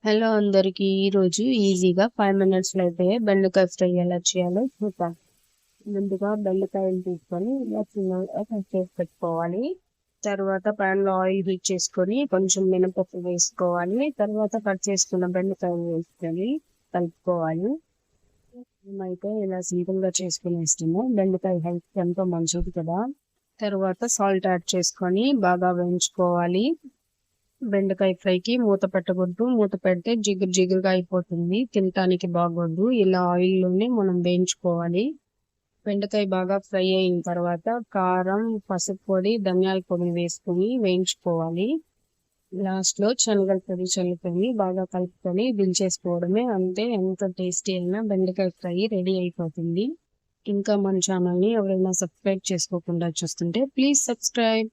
Hello అందరికీ ఈరోజు ఈజీగా 5 మినిట్స్లో అయిపోయే బెండకాయ ఫ్రై ఎలా చేయాలో చూద్దాం. ముందుగా బెండకాయలు తీసుకొని ఇలా చిన్నగా కట్ చేసి పెట్టుకోవాలి. తర్వాత ప్యాన్లో ఆయిల్ హీట్ చేసుకొని కొంచెం మినపప్పు వేసుకోవాలి. తర్వాత కట్ చేసుకున్న బెండకాయలు వేసుకొని కలుపుకోవాలి. మేమైతే ఇలా సింపుల్గా చేసుకునేస్తాము. బెండకాయ హెల్త్ ఎంతో మంచిది కదా. తర్వాత సాల్ట్ యాడ్ చేసుకొని బాగా వేయించుకోవాలి. బెండకాయ ఫ్రైకి మూత పెట్టకూడదు. మూత పెడితే జిగురు జిగురుగా అయిపోతుంది, తినటానికి బాగోదు. ఇలా ఆయిల్లోనే మనం వేయించుకోవాలి. బెండకాయ బాగా ఫ్రై అయిన తర్వాత కారం, పసుపు పొడి, ధనియాల పొడి వేసుకొని వేయించుకోవాలి. లాస్ట్లో శనగల పొడి చల్లుకొని బాగా కలుపుకొని దించేసుకోవడమే. అంతే, ఎంత టేస్టీ అయినా బెండకాయ ఫ్రై రెడీ అయిపోతుంది. ఇంకా మన ఛానల్ని ఎవరైనా సబ్స్క్రైబ్ చేసుకోకుండా చూస్తుంటే ప్లీజ్ సబ్స్క్రైబ్.